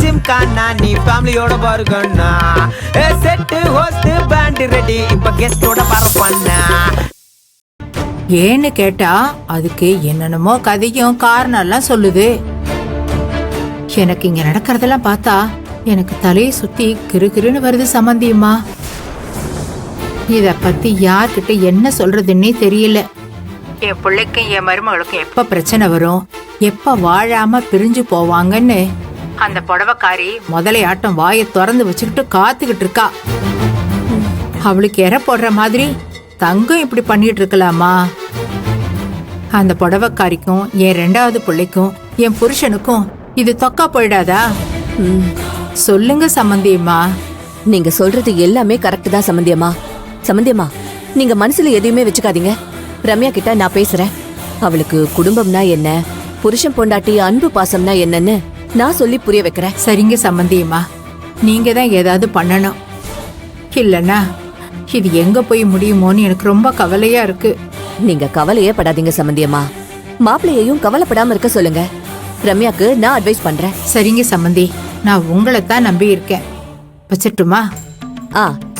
ஜிம்கானா நீ ஃபேமிலியோட பாருங்கண்ணா. செட்டு ஹோஸ்ட் பேண்ட் ரெடி இப்ப கெஸ்டோட பரப்பண்ணா. ஏன்னு கேட்டா அதுக்கு என்னென்னமோ கதையும் காரணம் எல்லாம் சொல்லுது. எனக்கு இங்க நடக்கிறதெல்லாம் பார்த்தா எனக்கு தலையை சுத்தி கிருகிருன்னு வருது சம்பந்தியம்மா. இத பத்தி யார்கிட்ட என்ன சொல்றதுன்னே தெரியல. என் பிள்ளைக்கும் என் மருமகளுக்கும் எப்ப பிரச்சனை வரும், எப்ப வாழாம பிரிஞ்சு போவாங்கன்னு அந்த புடவைக்காரி முதலையாட்டம் வாயை திறந்து வச்சுக்கிட்டு காத்துக்கிட்டு இருக்கா. அவளுக்கு எற போடுற மாதிரி தங்கம் இப்படி பண்ணிட்டு இருக்கலாமா? அந்த புடவைக்காரிக்கும் என் 2வது பிள்ளைக்கும் என் புருஷனுக்கும் இது தொக்கா போயிடாதா? சொல்லுங்க சம்பந்தியம்மா. நீங்க சொல்றது எல்லாமே கரெக்ட் தான் சம்பந்தியம்மா. சம்பந்தியம்மா, நீங்க மனசுல எதையுமே வச்சுக்காதீங்க. ரம்யா கிட்ட நான் பேசுறேன். அவளுக்கு குடும்பம்னா என்ன, புருஷன் பொண்டாட்டி அன்பு பாசம்னா என்னன்னு நான் சொல்லி புரிய வைக்கிறேன். சரிங்க சம்பந்தியம்மா, நீங்க தான் ஏதாவது பண்ணணும். இல்லன்னா இது எங்க போய் முடியுமோன்னு எனக்கு ரொம்ப கவலையா இருக்கு. நீங்க கவலையே படாதீங்க சம்பந்தியம்மா. மாப்பிள்ளையையும் கவலைப்படாம இருக்க சொல்லுங்க. ரம்யாக்கு நான் அட்வைஸ் பண்றேன். சரிங்க சம்பந்தி, நான் உங்களை தான் நம்பி இருக்கேன். வச்சிட்டுமா?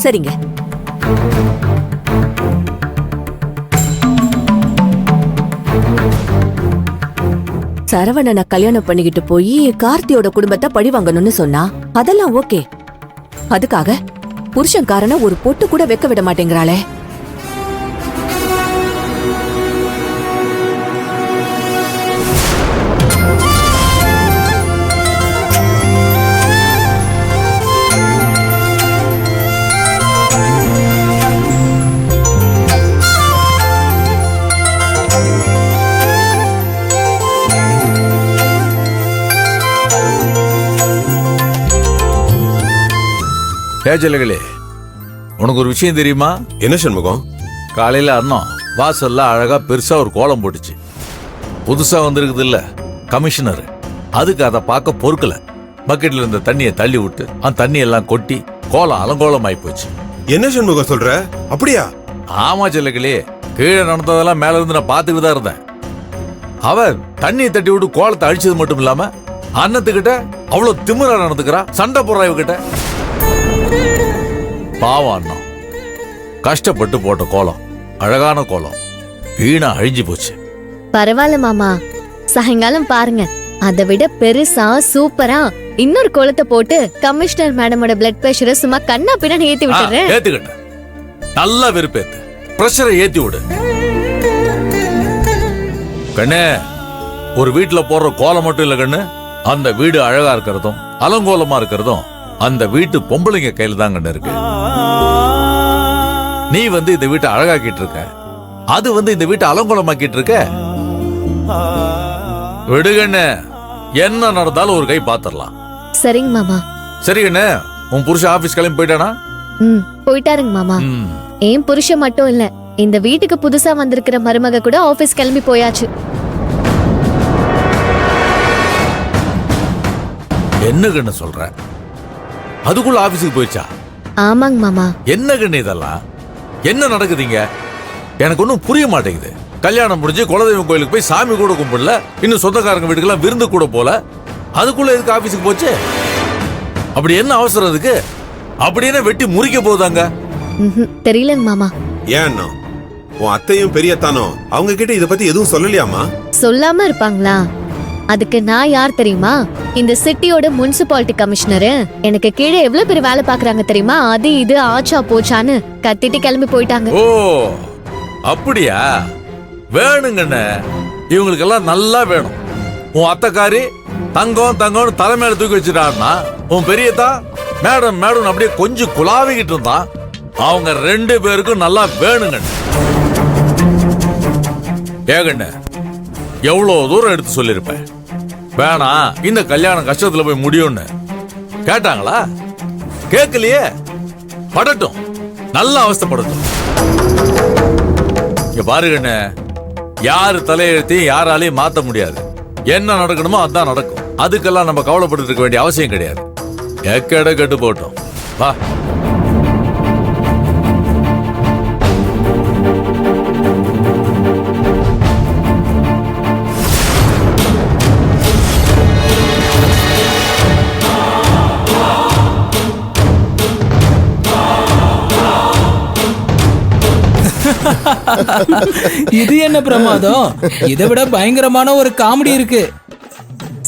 சரிங்க. சரவணனை கல்யாணம் பண்ணிக்கிட்டு போய் கார்த்தியோட குடும்பத்தை பழி வாங்கணும்னு சொன்னா அதெல்லாம் ஓகே. அதுக்காக புருஷன்காரன ஒரு பொட்டு கூட வைக்க விட மாட்டேங்கிறாளே. ஏஜலகளே, உனக்கு ஒரு விஷயம் தெரியுமா? என்ன சண்முகம்? காலையில அண்ணன் வாசல்ல அழகா பெருசா ஒரு கோலம் போட்டுச்சு. புதுசா வந்திருக்குது இல்ல கமிஷனர், அதுக்கு அதை பார்க்க பொறுக்கல. பக்கெட்ல இருந்த தண்ணியை தள்ளி விட்டு அந்த தண்ணி எல்லாம் கொட்டி கோலம் அலங்கோலம் ஆயி போச்சு. என்ன சண்முகம் சொல்ற? அப்படியா? ஆமா செல்லகளே, கீழே நடந்ததெல்லாம் மேல இருந்து நான் பார்த்துக்கிட்டு தான் இருந்தேன். அவர் தண்ணியை தட்டி விட்டு கோலத்தை அழிச்சது மட்டும் இல்லாம அன்னத்துக்கிட்ட அவ்வளவு திமிரா நடந்துக்கிறா, சண்டை போடுறா இவகிட்ட. பாவம் அண்ணா, கஷ்டப்பட்டு போட்ட கோலம், அழகான கோலம் வீணா அழிஞ்சு போச்சு. பரவாயில்ல மாமா, சாயங்காலம் பாருங்க, அதை விட பெருசா சூப்பரா இன்னொரு கோலத்தை போட்டு கமிஷனர் மேடமோட பிளட் பிரஷரை சும்மா கண்ணா பின்னாடி ஏத்தி விட்டுறேன். ஏத்துக்கிட்ட நல்லா வெறுப்பேத்து, பிரஷரை ஏத்தி விடு. கண்ணே, ஒரு வீட்டுல போடுற கோலம் மட்டும் இல்ல கண்ணு, அந்த வீடு அழகா இருக்கிறதும் அலங்கோலமா இருக்கிறதும் அந்த வீட்டு பொம்பளைங்க கையில தான் கண்ணு இருக்கு. நீ இந்த வீட்டை அழகாக்கிட்டு இருக்க, அது இந்த வீட்டை அலங்கோலமாக்கிட்டு இருக்க. விடுகண்ண, என்ன நடந்தாலும் ஒரு கை பாத்திரலாம். சரிங்க மாமா. சரி கண்ணு, உன் புருஷன் ஆபீஸ் கிளம்பி போயிட்டானா? போயிட்டாருங்க மாமா. ஏன் புருஷன் மட்டும் இல்ல, இந்த வீட்டுக்கு புதுசா வந்திருக்கிற மருமக கூட ஆபீஸ் கிளம்பி போயாச்சு. என்ன கண்ணு சொல்ற? அதுக்குள்ள ஆபீஸுக்கு போயிடுச்சா? ஆமாங்க மாமா. என்ன கண்ணு இதெல்லாம்? என்ன நடக்குதுங்க? எனக்கு ஒன்னும் புரிய மாட்டேங்குது. கல்யாணம் முடிஞ்சு குலதெய்வம் கோயிலுக்கு போய் சாமி கூட கும்பிடல, இன்னும் சொந்தக்காரங்க வீட்டுக்கெல்லாம் விருந்து கூட போல, அதுக்குள்ள எதுக்கு ஆபீஸுக்கு போச்சு? அப்படி என்ன அவசரம் அதுக்கு? அப்படி என்ன வெட்டி முறிக்க போதாங்க? தெரியலங்க மாமா. ஏன் உன் அத்தையும் பெரியத்தானோ அவங்க கிட்ட இத பத்தி எதுவும் சொல்லலையாமா? சொல்லாம இருப்பாங்களா? அதுக்கு நான் யார் தெரியுமா? இந்த சிட்டியோட முனிசிபாலிட்டி கமிஷனர். எனக்கு கீழே எவ்வளவு பேர் வேலை பாக்குறாங்க தெரியுமா? அது இது ஆச்சா போச்சான்னு கத்திட்டு கிளம்பி போயிட்டாங்க. ஓ அப்படியா? வேணுங்கண்ண, இவங்களுக்கெல்லாம் நல்லா வேணும். உன் அத்தைக்காரி தங்கம் தங்கம்னு தலைமையில தூக்கி வச்சுட்டாருன்னா, உன் பெரியதா மேடம் மேடம் அப்படியே கொஞ்சம் குலாவிக்கிட்டு இருந்தான். அவங்க 2 பேருக்கும் நல்லா வேணுங்க. ஏகண்ண, எவ்வளவு தூரம் எடுத்து சொல்லிருப்பேன், வேணா இந்த கல்யாணம் கஷ்டத்துல போய் முடியும்னு. கேட்டாங்களா? கேட்கலையே. படட்டும், நல்ல அவஸ்தைப்படட்டும். இங்க பாருங்கண்ண, யாரு தலையெழுத்தையும் யாராலையும் மாத்த முடியாது. என்ன நடக்கணுமோ அதான் நடக்கும். அதுக்கெல்லாம் நம்ம கவலைப்பட்டு இருக்க வேண்டிய அவசியம் கிடையாது. எக்கட கெட்டு போட்டோம். வா. இது என்ன பிரமாதம்? இதை விட பயங்கரமான ஒரு காமெடி இருக்கு.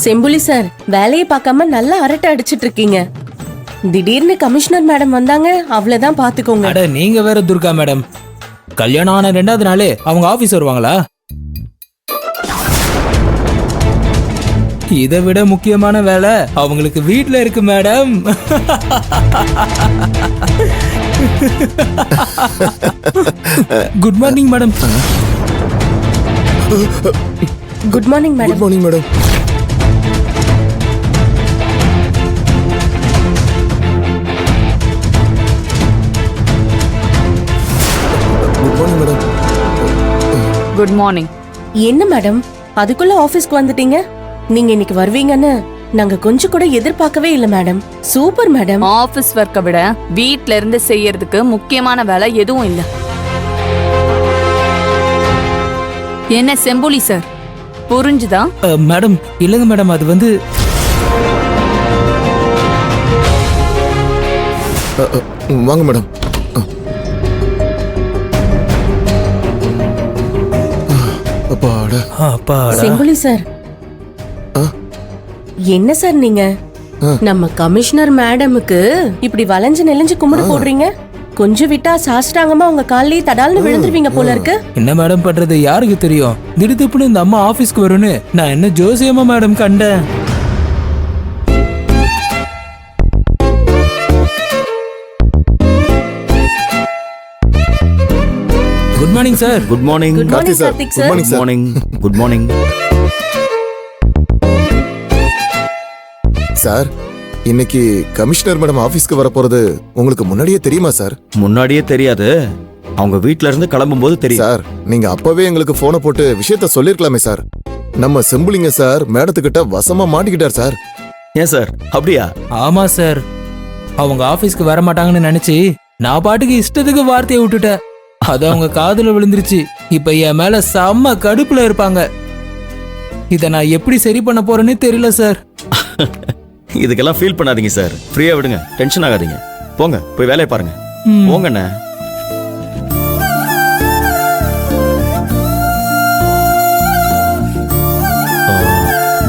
செம்புலி சார், வேலையை பார்க்காம நல்லா அரட்டை அடிச்சிட்டு இருக்கீங்க. திடீர்னு கமிஷனர் மேடம் வந்தாங்க, அவ்வளவுதான் பாத்துக்கோங்க. அட நீங்க வேற துர்கா மேடம், கல்யாணம் ஆன 2வது நாளே அவங்க ஆபீஸ் வருவாங்களா? இதை விட முக்கியமான வேலை அவங்களுக்கு வீட்ல இருக்கு madam. Good morning madam. Good morning madam. Good morning madam. Good morning madam. Good morning. என்ன மேடம், அதுக்குள்ள ஆபீஸ்க்கு வந்துட்டீங்க? நீங்க இன்னைக்கு வருவீங்கன்னு நாங்க கொஞ்சம் கூட எதிர்பார்க்கவே இல்ல மேடம். Super madam. ஆபீஸ் ஒர்க்கை விட வீட்ல இருந்து செய்யறதுக்கு முக்கியமான வேலை எதுவும் இல்ல. என்ன செம்புலி சார், புரிஞ்சுதா? மேடம் இல்லைங்க மேடம், அது வந்து வாங்க மேடம். அப்பாடா. அப்பாடா. செம்புலி சார், என்ன சார் நீங்க நம்ம கமிஷனர் மேடமுக்கு இப்படி வளைஞ்சு நெளிஞ்சு கும்பிடு போடுறீங்க? கொஞ்சம் விட்டா சாஷ்டாங்கமா உங்க கால்லயே தடால்னு விழுந்துருவீங்க போல இருக்கு. என்ன மேடம் பண்றது, யாருக்கு தெரியும்? திடுதிப்புன்னு இந்த அம்மா ஆபீஸ்க்கு வரும்னு நான் என்ன ஜோசியமா மேடம் கண்டேன். Good morning sir. Good morning. Good morning, Karthik good sir. Morning sir. Morning. Good morning sir, இன்னைக்கு கமிஷனர் மேடம் ஆபீஸ்க்கு வர போறது உங்களுக்கு முன்னாடியே தெரியுமா சார்? முன்னாடியே தெரியாது, அவங்க வீட்ல இருந்து கிளம்பும்போது தெரியும். சார், நீங்க அப்பவே எங்களுக்கு போனை போட்டு விஷயத்த சொல்லிருக்கலாமே சார். நம்ம செம்புலிங்க சார் மேடத்துக்கிட்ட வசமா மாட்டிக்கிட்டார் சார். ஏன் சார், அப்படியா? ஆமா சார், அவங்க ஆபீஸ்க்கு வர மாட்டாங்கன்னு நினைச்சு நான் பாட்டுக்கு இஷ்டத்துக்கு வார்த்தையை விட்டுட்டேன். அது அவங்க காதுல விழுந்துருச்சு. இப்ப என் மேல செம்ம கடுப்புல இருப்பாங்க. இத நான் எப்படி சரி பண்ண போறேன்னு தெரியல சார். இதுக்கெல்லாம் ஃபீல் பண்ணாதீங்க சார், ஃப்ரீயா விடுங்க, டென்ஷன் ஆகாதீங்க. போங்க, போய் வேலையை பாருங்க. போங்கண்ணே.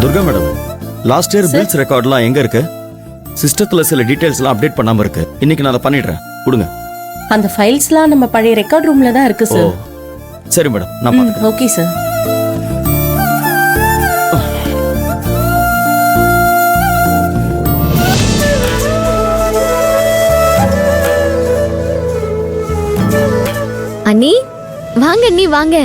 Durga madam, last year bills ரெக்கார்ட்லாம் எங்க இருக்கு? சிஸ்டத்துல சில டீடைல்ஸ்லாம் அப்டேட் பண்ணாம இருக்கு. இன்னைக்கு நான் அதை பண்ணிடுறேன், கொடுங்க. அந்த ஃபைல்ஸ்லாம் நம்ம பழைய ரெக்கார்ட் ரூம்ல தான் இருக்கு ஓ சார். சரி மேடம், நான் பார்த்துக்கிறேன். Okay sir. அண்ணி வாங்க, அண்ணி வாங்க.